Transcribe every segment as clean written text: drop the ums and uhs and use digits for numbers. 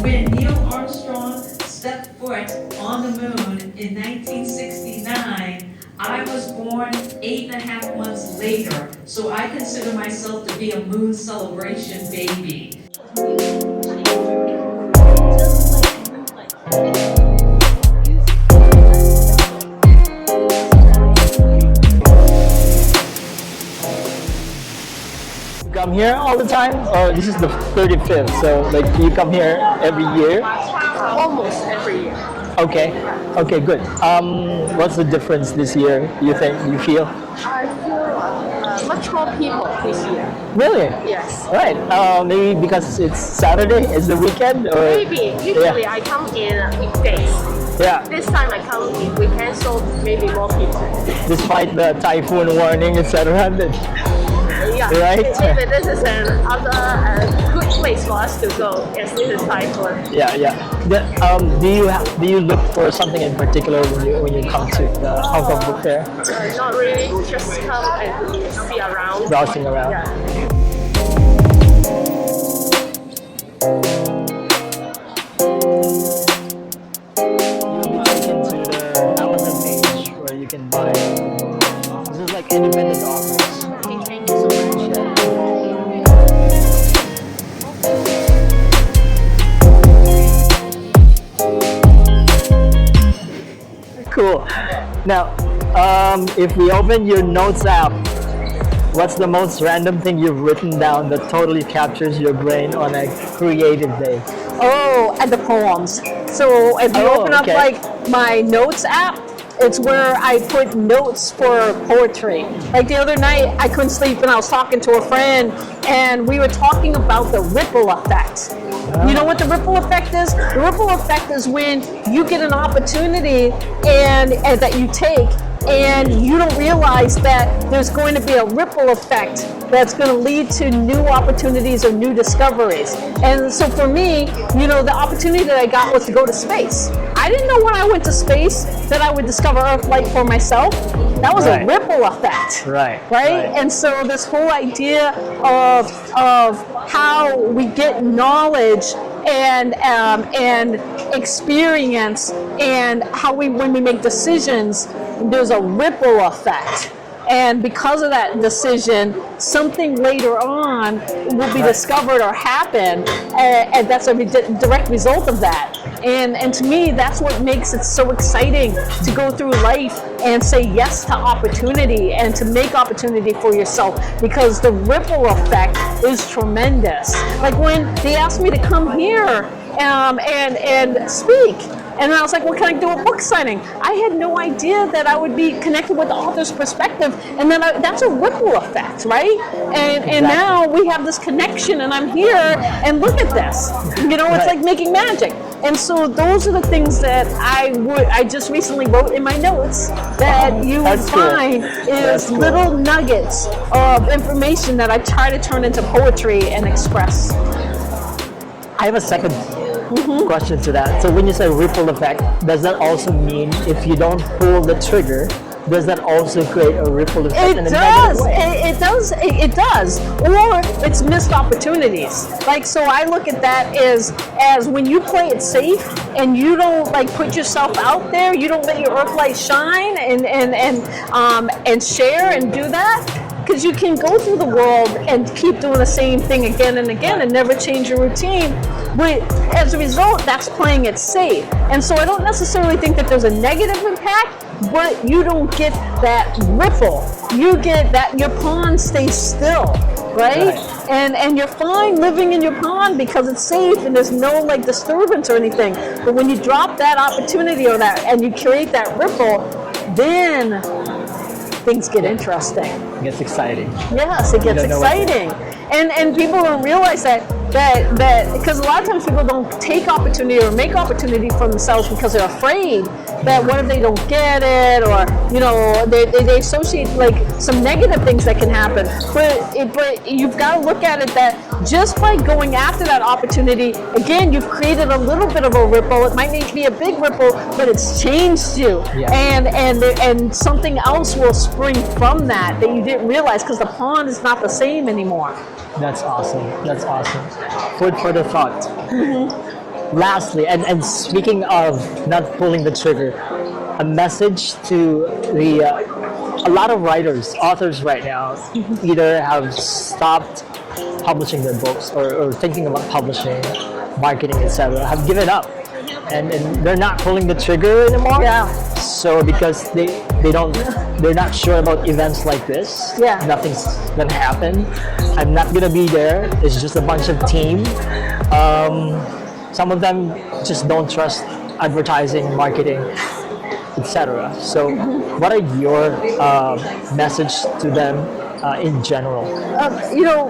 When Neil Armstrong stepped foot on the moon in 1969, I was born 8.5 months later, so I consider myself to be a moon celebration baby. Come here all the time, or this is the 35th? So like you come here every year? Almost every year. Okay, okay, good. What's the difference this year? You feel? I feel much more people this year. Really? Yes. Right. Maybe because it's Saturday, it's the weekend, or Maybe. Usually I come in weekdays. yeah. This time I come in weekend, so maybe more people. Despite the typhoon warning, etc. Yeah. Right? If this is another good place for us to go, yes, this is Typhoon. Yeah, yeah. Do you look for something in particular when you come to the Hong Kong Book Fair? Not really, just come and see around. Browsing around. Yeah. You'll be taken to the Amazon page where you can buy. This is like independent authors. Okay, thank you so much. Cool. Now, if we open your notes app, what's the most random thing you've written down that totally captures your brain on a creative day? Oh, and the poems. So if you open up okay. like my notes app, it's where I put notes for poetry. Like the other night, I couldn't sleep and I was talking to a friend and we were talking about the ripple effect. You know what the ripple effect is? The ripple effect is when you get an opportunity and that you take and you don't realize that there's going to be a ripple effect that's going to lead to new opportunities or new discoveries. And so for me, you know, the opportunity that I got was to go to space. I didn't know when I went to space that I would discover Earth light for myself. That was a ripple effect. Right. And so this whole idea of how we get knowledge and experience and how when we make decisions, there's a ripple effect. And because of that decision, something later on will be discovered or happen, and that's a direct result of that. And to me, that's what makes it so exciting to go through life and say yes to opportunity and to make opportunity for yourself, because the ripple effect is tremendous. Like when they asked me to come here and speak, and I was like, well, can I do a book signing? I had no idea that I would be connected with the author's perspective. And then that's a ripple effect, right? And now we have this connection and I'm here and look at this. You know, it's like making magic. And so those are the things that I just recently wrote in my notes that you would find is little nuggets of information that I try to turn into poetry and express. I have a second question to that. So when you say ripple effect, does that also mean if you don't pull the trigger, does that also create a ripple effect in a negative way? It does. Or it's missed opportunities. Like, so I look at that as when you play it safe and you don't like put yourself out there, you don't let your earth light shine and share and do that. Because you can go through the world and keep doing the same thing again and again and never change your routine. But as a result, that's playing it safe. And so I don't necessarily think that there's a negative impact, but you don't get that ripple. You get that your pond stays still, right? and you're fine living in your pond because it's safe and there's no like disturbance or anything. But when you drop that opportunity or that, and you create that ripple, then things get interesting. It gets exciting. Yes, it gets don't know what to- exciting. And people don't realize that because a lot of times people don't take opportunity or make opportunity for themselves because they're afraid that what if they don't get it, or they associate like some negative things that can happen. But you've got to look at it that just by going after that opportunity, again, you've created a little bit of a ripple. It might not be a big ripple, but it's changed you, Yeah. and something else will spring from that you didn't realize because the pond is not the same anymore. That's awesome. That's awesome. Food for the thought. Lastly, and speaking of not pulling the trigger, a message to a lot of writers, authors right now, either have stopped publishing their books or thinking about publishing, marketing, etc., have given up, and they're not pulling the trigger anymore. Yeah. So because they're not sure about events like this. Yeah. Nothing's gonna happen. I'm not gonna be there. It's just a bunch of team. Some of them just don't trust advertising, marketing, etc. So, what are your message to them in general?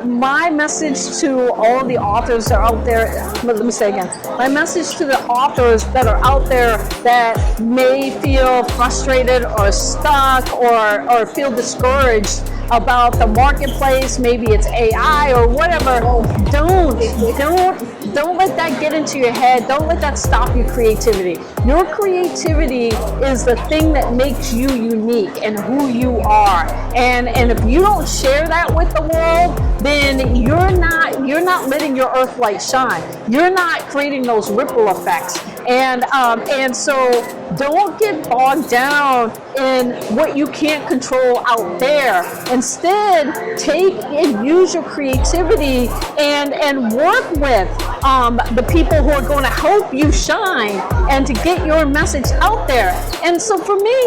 My message to all the authors that are out there, let me say again, my message to the authors that are out there that may feel frustrated or stuck or feel discouraged about the marketplace, maybe it's AI or whatever, don't let that get into your head. Don't let that stop your creativity. Your creativity is the thing that makes you unique and who you are. And if you don't share that with the world, then you're not letting your earth light shine. You're not creating those ripple effects. And so don't get bogged down in what you can't control out there. Instead, take and use your creativity and work with the people who are going to help you shine and to get your message out there. And so for me,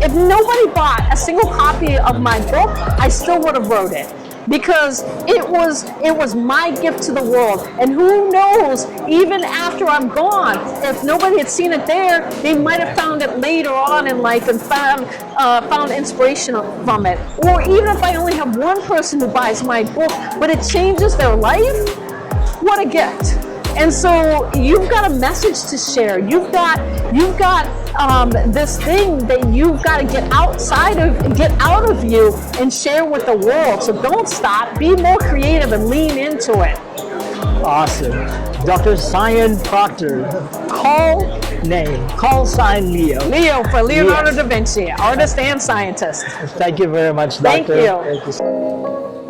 if nobody bought a single copy of my book, I still would have wrote it. Because it was my gift to the world, and who knows, even after I'm gone, if nobody had seen it there, they might have found it later on in life and found inspiration from it. Or even if I only have one person who buys my book, but it changes their life, what a gift. And so you've got a message to share. You've got this thing that you've got to get out of you and share with the world. So don't stop. Be more creative and lean into it. Awesome. Dr. Sian Proctor, call sign Leo. Leo for Leonardo Yes. da Vinci, artist and scientist. Thank you very much, Thank Doctor. you. Thank you.